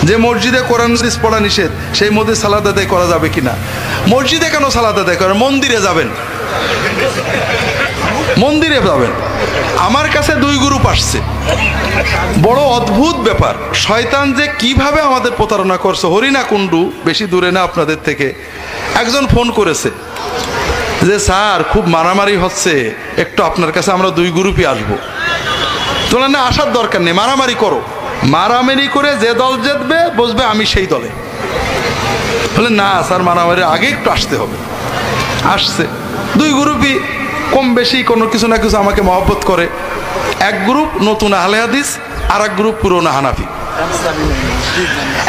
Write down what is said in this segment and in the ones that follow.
যে মসজিদে কোরআন হাদিস পড়া নিষেধ, সেই মধ্যে সালাত আদায় করা যাবে কিনা? মসজিদে কেন সালাত আদায় করেন? মন্দিরে যাবেন, মন্দিরে যাবেন। আমার কাছে 2 গ্রুপ আসছে, বড় অদ্ভুত ব্যাপার। শয়তান যে কিভাবে আমাদের প্রতারণা করছে। হরিণা কুণ্ডু, বেশি দূরে না আপনাদের থেকে। একজন ফোন করেছে যে স্যার খুব মারামারি হচ্ছে, একটু আপনার কাছে আমরা 2 গ্রুপই আসবো। তোলা না, আসার দরকার নেই, মারামারি করো। মারামারি করে যে দল জিতবে বসবে আমি সেই দলে। বলে না স্যার, মারামারি আগে একটু আসতে হবে। আসছে 2 গ্রুপই কম বেশি কোনো কিছু না কিছু আমাকে মহব্বত করে। এক গ্রুপ নতুন আহলে হাদিস, আর এক গ্রুপ পুরনো হানাফি।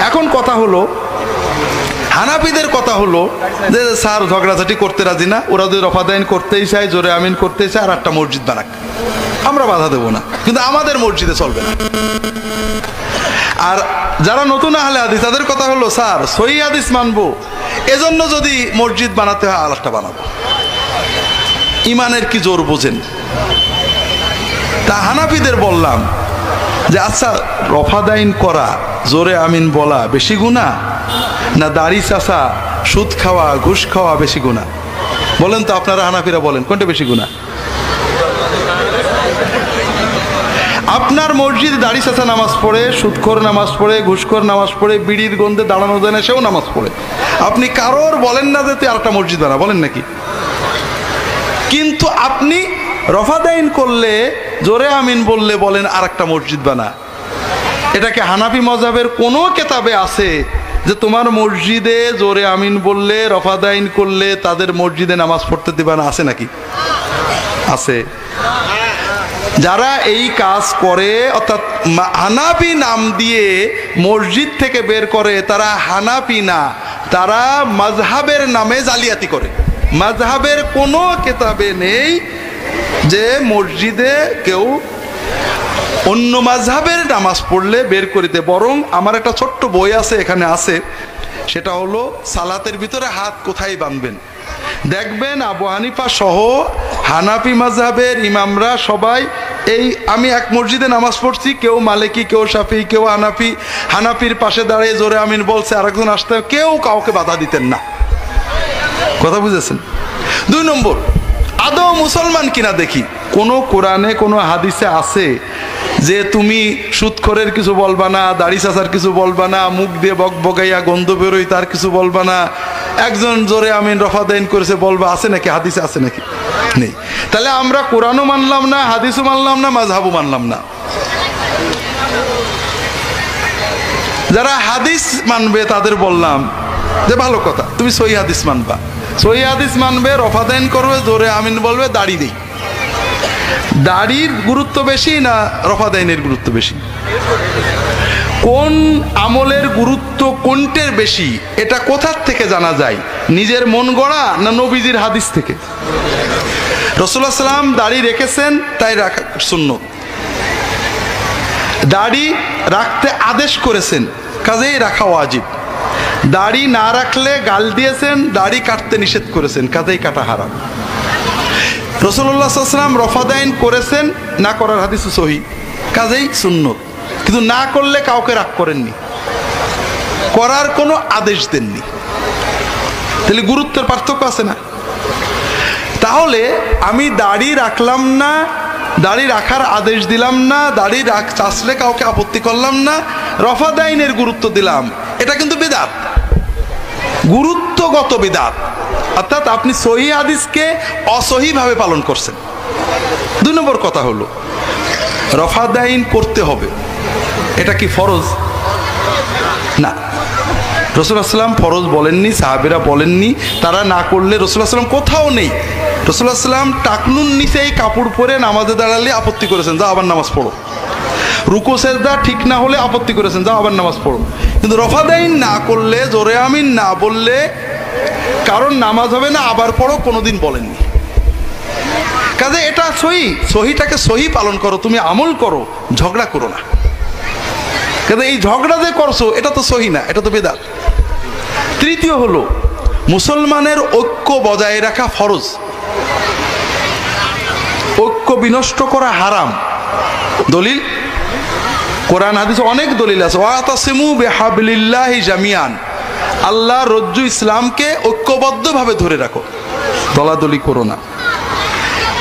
এখন কথা হলো, হানাফিদের কথা হলো যে স্যার ঝগড়াঝাটি করতে রাজি না, ওরা যদি রফাদাইন করতেই চায়, জোরে আমিন করতেই চায়, আর একটা মসজিদ বানাক, আমরা বাধা দেবো না, কিন্তু আমাদের মসজিদে চলবে না। আর যারা নতুন আহলে হাদিস তাদের কথা হলো স্যার সহিহ হাদিস মানবো, এজন্য যদি মসজিদ বানাতে হয় আর একটা বানাবো। ইমানের কি জোর বোঝেন? তা হানাফিদের বললাম যে আচ্ছা, রফাদাইন করা, জোরে আমিন বলা বেশি গুনাহ, না দাড়ি চাষা, সুদ খাওয়া, ঘুষ খাওয়া বেশি গুনাহ? বলেন তো আপনারা হানাফিরা, বলেন কোনটা বেশি গুনাহ? আপনার মসজিদে দাড়ি চাষা নামাজ পড়ে, সুদখোর নামাজ পড়ে, ঘুষখোর নামাজ পড়ে, বিড়ির গন্ধে দাঁড়ানো যায় না, সেও নামাজ পড়ে। আপনি কারোর বলেন না যে তুই আরেকটা মসজিদ বানা, বলেন নাকি? কিন্তু আপনি রফাদাইন করলে, জোরে আমিন বললে বলেন আরেকটা মসজিদ বানা। এটাকে হানাফি মযহাবের কোনো কেতাবে আছে যে তোমার মসজিদে জোরে আমিন বললে, রফাদাইন করলে তাদের মসজিদে নামাজ পড়তে দিবা না? আছে নাকি? আছে। যারা এই কাজ করে, অর্থাৎ হানাফি নাম দিয়ে মসজিদ থেকে বের করে, তারা হানাফি না, তারা মাযহাবের নামে জালিয়াতি করে। মাযহাবের কোনো কেতাবে নেই যে মসজিদে কেউ অন্য মাযহাবের নামাজ পড়লে বের করিতে। বরং আমার একটা ছোট্ট বই আছে, এখানে আছে, সেটা হলো সালাতের ভিতরে হাত কোথায় বাঁধবেন। দেখবেন আবু হানিফা সহ হানাফি মাযহাবের ইমামরা সবাই, এই আমি এক মসজিদে নামাজ পড়ছি, কেউ মালিকি, কেউ শাফি, কেউ হানাফি, হানাফির পাশে দাঁড়িয়ে জোরে আমিন বলছে, আরেকজন আসতে, কেউ কাউকে বাধা দিতেন না। কথা বুঝেছেন? 2 নম্বর, আদৌ মুসলমান কিনা দেখি। কোনো কোরআনে কোনো হাদিসে আছে যে তুমি সুদখোরের কিছু বলবা না, দাড়ি চাচার কিছু বলবা না, মুখ দিয়ে বক বগাইয়া গন্ধ বেরোই তার কিছু বলবা না, একজন জোরে আমিন রফাদাইন করেছে বলবা? আছে নাকি? হাদিসে আছে নাকি? নেই। তাহলে আমরা কোরআনও মানলাম না, হাদিসও মানলাম না, মাযহাবও মানলাম না। যারা হাদিস মানবে তাদের বললাম যে ভালো কথা, তুমি সহিহ হাদিস মানবা, সহিহ হাদিস মানবে, রফাদাইন করবে, জোরে আমিন বলবে, দাড়ি দেই। দাড়ির গুরুত্ব বেশি না রফাদাইনের গুরুত্ব বেশি? কোন আমলের গুরুত্ব কোনটের বেশি, এটা কোথার থেকে জানা যায়? নিজের মন গড়া না নবীজির হাদিস থেকে? রাসূলুল্লাহ সাল্লাল্লাহু আলাইহি ওয়াসাল্লাম দাড়ি রেখেছেন, তাই রাখা সুন্নত। দাড়ি রাখতে আদেশ করেছেন, কাজেই রাখা ওয়াজিব। দাড়ি না রাখলে গাল দিয়েছেন, দাড়ি কাটতে নিষেধ করেছেন, কাজেই কাটা হারাম। রাসূলুল্লাহ সাল্লাল্লাহু আলাইহি ওয়াসাল্লাম রফাদাইন করেছেন, না করার হাদিস সহিহ, কাজেই সুন্নত। কিন্তু না করলে কাউকে রাগ করেননি, করার কোনো আদেশ দেননি। তাহলে গুরুত্বের পার্থক্য আছে না? তাহলে আমি দাড়ি রাখলাম না, দাড়ি রাখার আদেশ দিলাম না, দাড়ি চাষলে কাউকে আপত্তি করলাম না, রফাদাইনের গুরুত্ব দিলাম, এটা কিন্তু বিদআত, গুরুত্বগত বিদআত। অর্থাৎ আপনি সহিহ হাদিসকে অসহিভাবে পালন করছেন। 2 নম্বর কথা হলো, রফাদাইন করতে হবে, এটা কি ফরজ? না, রাসূলুল্লাহ সাল্লাল্লাহু আলাইহি ওয়াসাল্লাম ফরজ বলেননি, সাহাবীরা বলেননি, তারা না করলে রাসূলুল্লাহ সাল্লাল্লাহু আলাইহি ওয়াসাল্লাম কোথাও নেই। রাসূলুল্লাহ সাল্লাল্লাহু আলাইহি ওয়াসাল্লাম টাকনুন নিচেই কাপড় পরে নামাজে দাঁড়ালে আপত্তি করেছেন, যাও আবার নামাজ পড়ো। রুকু সেজদা ঠিক না হলে আপত্তি করেছেন, যাও আবার নামাজ পড়ো। কিন্তু রফাদাইন না করলে, জোরে আমিন না বললে কারণ নামাজ হবে না, আবার পড়ো, কোনোদিন বলেননি। কাজে এটা সহিহ, সহিহটাকে সহিহ পালন করো, তুমি আমল করো, ঝগড়া করো না। কাজে এই ঝগড়া যে করছো এটা তো সহিহ না, এটা তো বিদআত। 3য় হলো, মুসলমানের ঐক্য বজায় রাখা ফরজ, ঐক্য বিনষ্ট করা হারাম। দলিল কোরআন হাদিসে অনেক দলিল আছে, ওয়াতাসিমু বিহাবলিল্লাহি জামিয়ান, আল্লাহ রজ্জু ইসলামকে ঐক্যবদ্ধভাবে ধরে রাখো, দলাদলি করো না।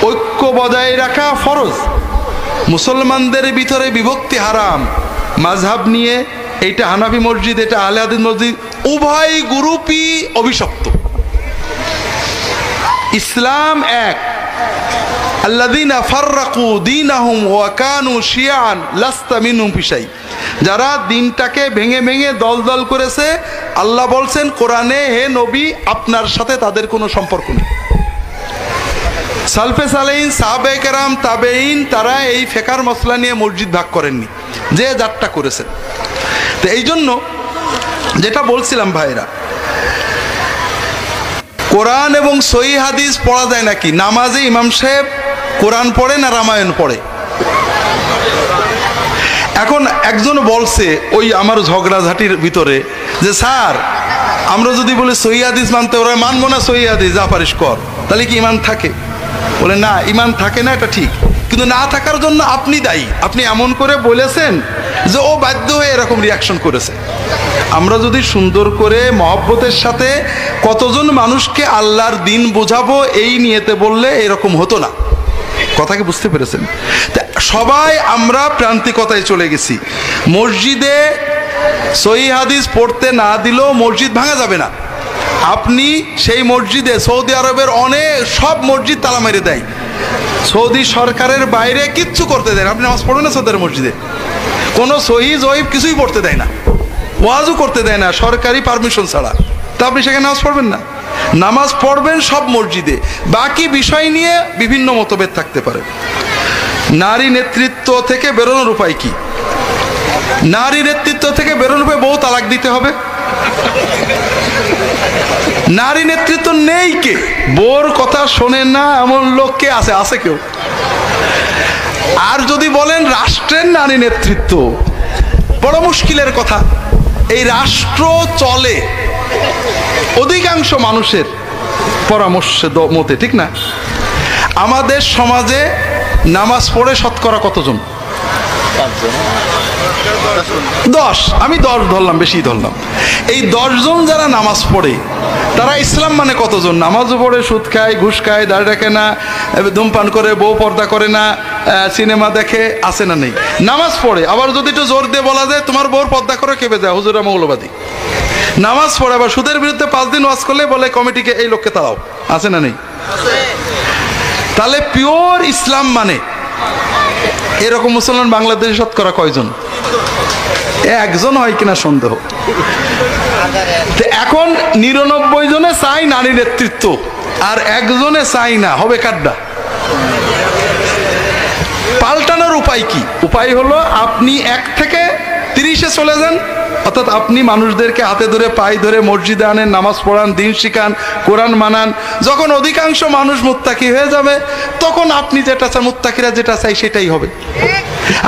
ঐক্য বজায় রাখা ফরজ। মুসলমানদের ভিতরে বিভক্তি হারাম। মাযহাব নিয়ে এইটা হানাফি মসজিদ, এটা আহলে হাদিস মসজিদ, উভয় গ্রুপই অভিশপ্ত। ইসলাম এক। আল্লাযীনা ফাররাকু দীনাহুম ওয়া কানু শিয়াআন লাস্তা মিনহুম ফি শাই। যারা দিনটাকে ভেঙে ভেঙে দল দল করেছে, আল্লাহ বলছেন কোরআনে, হে নবী আপনার সাথে তাদের কোনো সম্পর্ক নেই। সালফে সালেহিন, সাহাবায়ে কেরাম, তাবেঈন, তারা এই ফিকর মসলা নিয়ে মসজিদ ভাগ করেননি, যে যারটা করেছেন। তো এই জন্য যেটা বলছিলাম ভাইরা, কোরআন এবং সহিহ হাদিস পড়া যায় নাকি? নামাজে ইমাম সাহেব কোরআন পড়ে না রামায়ণ পড়ে? এখন একজন বলছে ওই আমার ঝগড়াঝাটির ভিতরে যে স্যার, আমরা যদি বলি সহিহ হাদিস মানতে, ওরা মানবো না সহিহ হাদিস, যা পারিস কর, তাহলে কি ইমান থাকে? বলে না, ইমান থাকে না, এটা ঠিক, কিন্তু না থাকার জন্য আপনি দায়ী। আপনি এমন করে বলেছেন যে ও বাধ্য হয়ে এরকম রিয়াকশন করেছে। আমরা যদি সুন্দর করে মহব্বতের সাথে কতজন মানুষকে আল্লাহর দিন বোঝাবো এই নিয়েতে বললে এরকম হতো না। কথাকে বুঝতে পেরেছেন? সবাই আমরা প্রান্তিকতায় চলে গেছি। মসজিদে সহিহ হাদিস পড়তে না দিলেও মসজিদ ভাঙা যাবে না। আপনি সেই মসজিদে, সৌদি আরবের অনেক সব মসজিদ তালা মেরে দেয়, সৌদি সরকারের বাইরে কিচ্ছু করতে দেয় না। আপনি নামাজ পড়বেন না সৌদের মসজিদে, কোনো সহিহ জয়ীফ কিছুই পড়তে দেয় না, ওয়াজও করতে দেয় না সরকারি পারমিশন ছাড়া। তা আপনি সেখানে নামাজ পড়বেন না? নামাজ পড়বেন সব মসজিদে। বাকি বিষয় নিয়ে বিভিন্ন মতভেদ থাকতে পারে। নারী নেতৃত্ব থেকে বেরোনোর উপায় কি? নারী নেতৃত্ব থেকে বেরোনোর উপায়, বউ তালাক দিতে হবে। নারী নেতৃত্ব নেই কে? বউর কথা শোনে না এমন লোক কে আছে? আছে কেউ? আর যদি বলেন রাষ্ট্রের নারী নেতৃত্ব, বড় মুশকিলের কথা। এই রাষ্ট্র চলে অধিকাংশ মানুষের পরামর্শে মতে, ঠিক না? আমাদের সমাজে নামাজ পড়ে শতকরা কতজন? 10। আমি 10 ধরলাম, বেশি ধরলাম। এই 10 জন যারা নামাজ পড়ে, তারা ইসলাম মানে কতজন? নামাজও পড়ে, সুদ খায়, ঘুষ খায়, দাড়ি রাখে না, ধূমপান করে, বউ পর্দা করে না, সিনেমা দেখে, আছে না নেই? নামাজ পড়ে। আবার যদি একটু জোর দিয়ে বলা যায় তোমার বউর পর্দা করে, কেঁপে যায়, হুজুরা মৌলবাদী। নামাজ পড়ে, আবার সুদের বিরুদ্ধে 5 দিন ওয়াজ করলে বলে কমিটিকে এই লোককে তাড়াও, আছে না নেই? তাহলে পিওর ইসলাম মানে এরকম মুসলমান বাংলাদেশে শতকরা কয়জন? একজন হয় কিনা সন্দেহ। এখন 99 জনে চাই নারী নেতৃত্ব, আর একজনে চাই না, হবে কাড্ডা। পাল্টানোর উপায় কি? উপায় হলো আপনি 1 থেকে 30-এ চলে যান। অর্থাৎ আপনি মানুষদেরকে হাতে ধরে, পায়ে ধরে মসজিদে আনেন, নামাজ পড়ান, দিন শিখান, কোরআন মানান। যখন অধিকাংশ মানুষ মুত্তাকি হয়ে যাবে, তখন আপনি যেটা চান, মুত্তাকিরা যেটা চাই সেটাই হবে।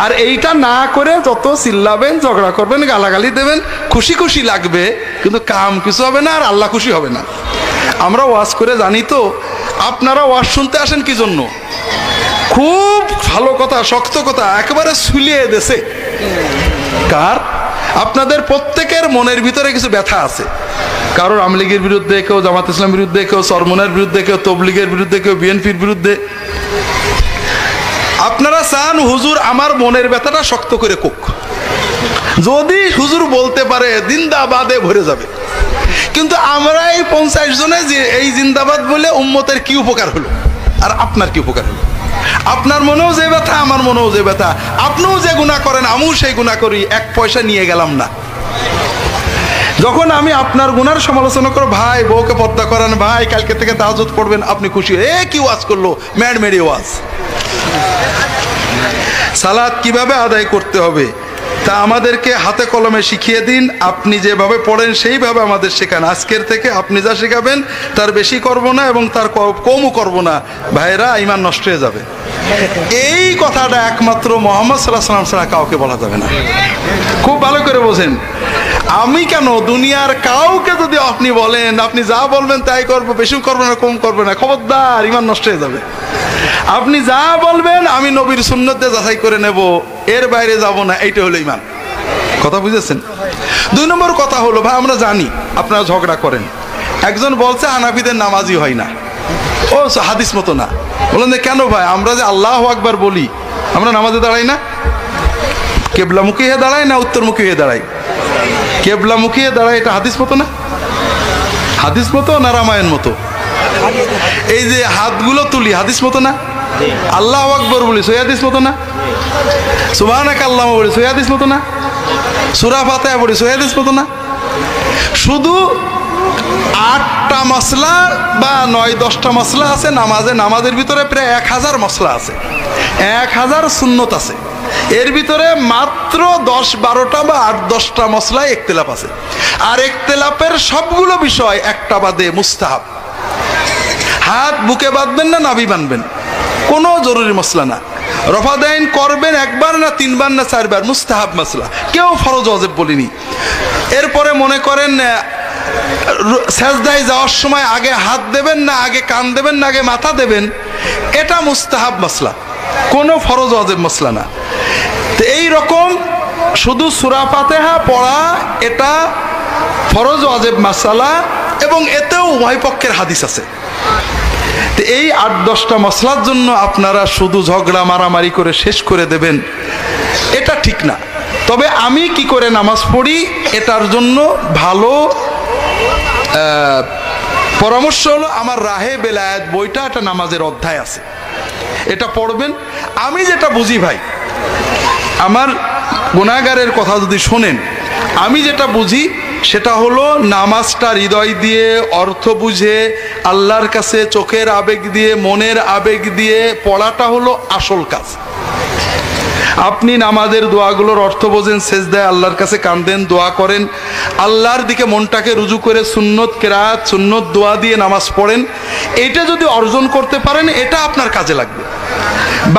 আর এইটা না করে যত চিল্লাবেন, ঝগড়া করবেন, গালাগালি দেবেন, খুশি খুশি লাগবে, কিন্তু কাম কিছু হবে না, আর আল্লাহ খুশি হবে না। আমরা ওয়াজ করে জানি তো, আপনারা ওয়াজ শুনতে আসেন কি জন্য? খুব ভালো কথা, শক্ত কথা একেবারে সুলিয়ে দেশে। কার? আপনাদের প্রত্যেকের মনের ভিতরে কিছু ব্যথা আছে। কারোর আওয়ামী লীগের বিরুদ্ধে, কেউ জামাত ইসলামের বিরুদ্ধে, কেউ চরমনের বিরুদ্ধে, কেউ তবলিগের বিরুদ্ধে, কেউ বিএনপির বিরুদ্ধে। আপনারা চান হুজুর আমার মনের ব্যথাটা শক্ত করে কোক। যদি হুজুর বলতে পারে জিন্দাবাদে ভরে যাবে। কিন্তু আমরা এই 50 জনে যে এই জিন্দাবাদ বলে উম্মতের কি উপকার হলো, আর আপনার কি উপকার হলো? আপনার মনেও যে ব্যথা, আমার মনেও যে ব্যথা। আপনিও যে গুনাহ করেন, আমিও সেই গুনাহ করি, 1 পয়সা নিয়ে গেলাম না। যখন আমি আপনার গুনার সমালোচনা করব, ভাই বউকে পর্দা করান, ভাই কালকে থেকে তাহাজ্জুদ পড়বেন, আপনি খুশি, কি ওয়াজ করলো, ম্যাড মেরি ওয়াজ। সালাত কিভাবে আদায় করতে হবে তা আমাদেরকে হাতে কলমে শিখিয়ে দিন। আপনি যেভাবে পড়েন সেইভাবে আমাদের শেখান। আজকের থেকে আপনি যা শেখাবেন তার বেশি করব না এবং তার কমও করব না। ভাইরা, ঈমান নষ্ট হয়ে যাবে। এই কথাটা একমাত্র মুহাম্মদ সাল্লাল্লাহু আলাইহি ওয়াসাল্লাম ছাড়া কাউকে বলা যাবে না। খুব ভালো করে বোঝেন। আমি কেন, দুনিয়ার কাউকে যদি আপনি বলেন আপনি যা বলবেন তাই করবো, বেশি করবে না কম করবে না, খবরদার, ইমান নষ্ট হয়ে যাবে। আপনি যা বলবেন আমি নবীর সুন্নতে যাচাই করে নেব, এর বাইরে যাব না, এইটা হলো ইমান। কথা বুঝেছেন? 2 নম্বর কথা হলো, ভাই আমরা জানি আপনারা ঝগড়া করেন। একজন বলছে হানাফিদের নামাজই হয় না, ও হাদিস মতো না। বলেন যে কেন ভাই, আমরা যে আল্লাহু আকবার বলি, আমরা নামাজে দাঁড়াই না? কেবলামুখী হয়ে দাঁড়াই না উত্তরমুখী হয়ে দাঁড়াই? কেবলামুখী হয়ে দাঁড়াই, এটা হাদিস মতো না? হাদিস মতো না রামায়ণ মতো? এই যে হাতগুলো তুলি, হাদিস মতো না? আল্লাহু আকবার বলি, সহি হাদিস মতো না? সুবহানাক আল্লাহুম্মা বলি, সহি হাদিস মতো না? সূরা ফাতিহা পড়ি, সহি হাদিস মতো না? শুধু 8টা মশলা বা 9-10টা মশলা আছে নামাজে, নামাজের ভিতরে প্রায় 1000 মশলা আছে, 1000 সুন্নত আছে। এর ভিতরে মাত্র 10-12টা বা 8-10টা মশলায় ইখতিলাফ আছে। আর ইখতিলাফের সবগুলো বিষয় একটা বাদে মুস্তাহাব। হাত বুকে বাঁধবেন না নাভি বাঁধবেন, কোনো জরুরি মশলা না। রফা দাইন করবেন 1বার না 3বার না 4বার, মুস্তাহাব মশলা, কেউ ফরজ ওয়াজিব বলিনি। এরপরে মনে করেন সেজদায় যাওয়ার সময় আগে হাত দেবেন না আগে কান দেবেন না আগে মাথা দেবেন, এটা মুস্তাহাব মশলা, কোনো ফরজ ওয়াজিব মশলা না। তো এই রকম শুধু সূরা ফাতিহা পড়া এটা ফরজ ওয়াজিব মাসালা, এবং এতেও উভয় পক্ষের হাদিস আছে। তো এই 8-10টা মশলার জন্য আপনারা শুধু ঝগড়া মারামারি করে শেষ করে দেবেন, এটা ঠিক না। তবে আমি কি করে নামাজ পড়ি এটার জন্য ভালো পরামর্শ হলো আমার রাহে বেলায়েত বইটা, একটা নামাজের অধ্যায় আছে, এটা পড়বেন। আমি যেটা বুঝি ভাই, আমার গুনাহগারের কথা যদি শোনেন, আমি যেটা বুঝি সেটা হলো নামাজটা হৃদয় দিয়ে অর্থ বুঝে আল্লাহর কাছে চোখের আবেগ দিয়ে মনের আবেগ দিয়ে পড়াটা হলো আসল কাজ। আপনি নামাজের দোয়াগুলোর অর্থ বোঝেন, সেজদায় আল্লাহর কাছে কাঁদেন, দোয়া করেন, আল্লাহর দিকে মনটাকে রুজু করে সুন্নত কেরাত সুন্নত দোয়া দিয়ে নামাজ পড়েন, এটা যদি অর্জন করতে পারেন এটা আপনার কাজে লাগবে।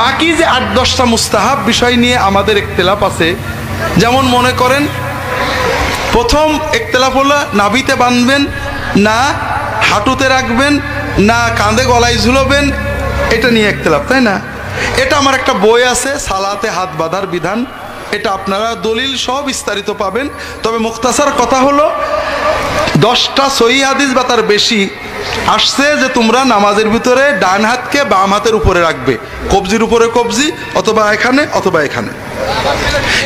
বাকি যে 8-10টা মুস্তাহাব বিষয় নিয়ে আমাদের ইখতিলাফ আছে। যেমন মনে করেন প্রথম ইখতিলাফ হলো নাভিতে বাঁধবেন না হাঁটুতে রাখবেন না কাঁধে গলায় ঝুলবেন, এটা নিয়ে ইখতিলাফ, তাই না? এটা আমার একটা বই আছে, সালাতে হাত বাঁধার বিধান, এটা আপনারা দলিল সহ বিস্তারিত পাবেন। তবে মুখতাসার কথা হলো 10টা সহিহ হাদিস বা তার বেশি আসছে যে তোমরা নামাজের ভিতরে ডান হাতকে বাম হাতের উপরে রাখবে, কবজির উপরে কবজি, অথবা এখানে অথবা এখানে।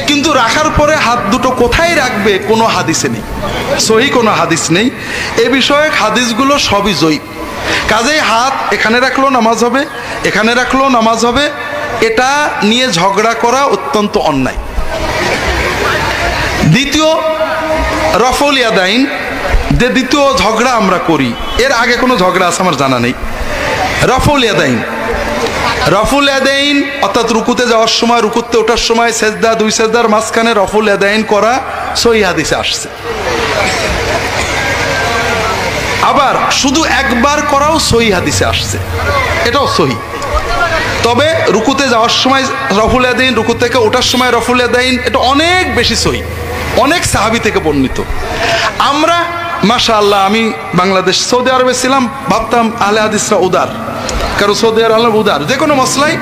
কিন্তু রাখার পরে হাত দুটো কোথায় রাখবে কোনো হাদিসে নেই, সহিহ কোনো হাদিস নেই। এ বিষয়ে হাদিসগুলো সবই জয়ীফ। কাজেই হাত এখানে রাখলেও নামাজ হবে, এখানে রাখলেও নামাজ হবে, এটা নিয়ে ঝগড়া করা অত্যন্ত অন্যায়। দ্বিতীয় রফউল ইয়াদাইন, যে দ্বিতীয় ঝগড়া আমরা করি, এর আগে কোনো ঝগড়া আছে আমার জানা নেই। রফউল ইয়াদাইন, রফুল ইয়াদাইন অর্থাৎ রুকুতে যাওয়ার সময়, রুকুতে ওঠার সময় সেজদা, 2 সেজদার মাঝখানে রফুল ইয়াদাইন করা সহিহ হাদিসে আসছে। আবার শুধু একবার করাও সহিহ হাদিসে আসছে, এটাও সহিহ। তবে রুকুতে যাওয়ার সময় রফুল ইয়াদাইন, রুকু থেকে ওঠার সময় রফুল ইয়াদাইন, এটা অনেক বেশি সহিহ, অনেক সাহাবী থেকে বর্ণিত। আমরা মাশাআল্লাহ, আমি বাংলাদেশ সৌদি আরবে ছিলাম, ভাবতাম আহলে হাদিসরা উদার, কারণ সৌদি আরব উদার, যে কোনো মসলাই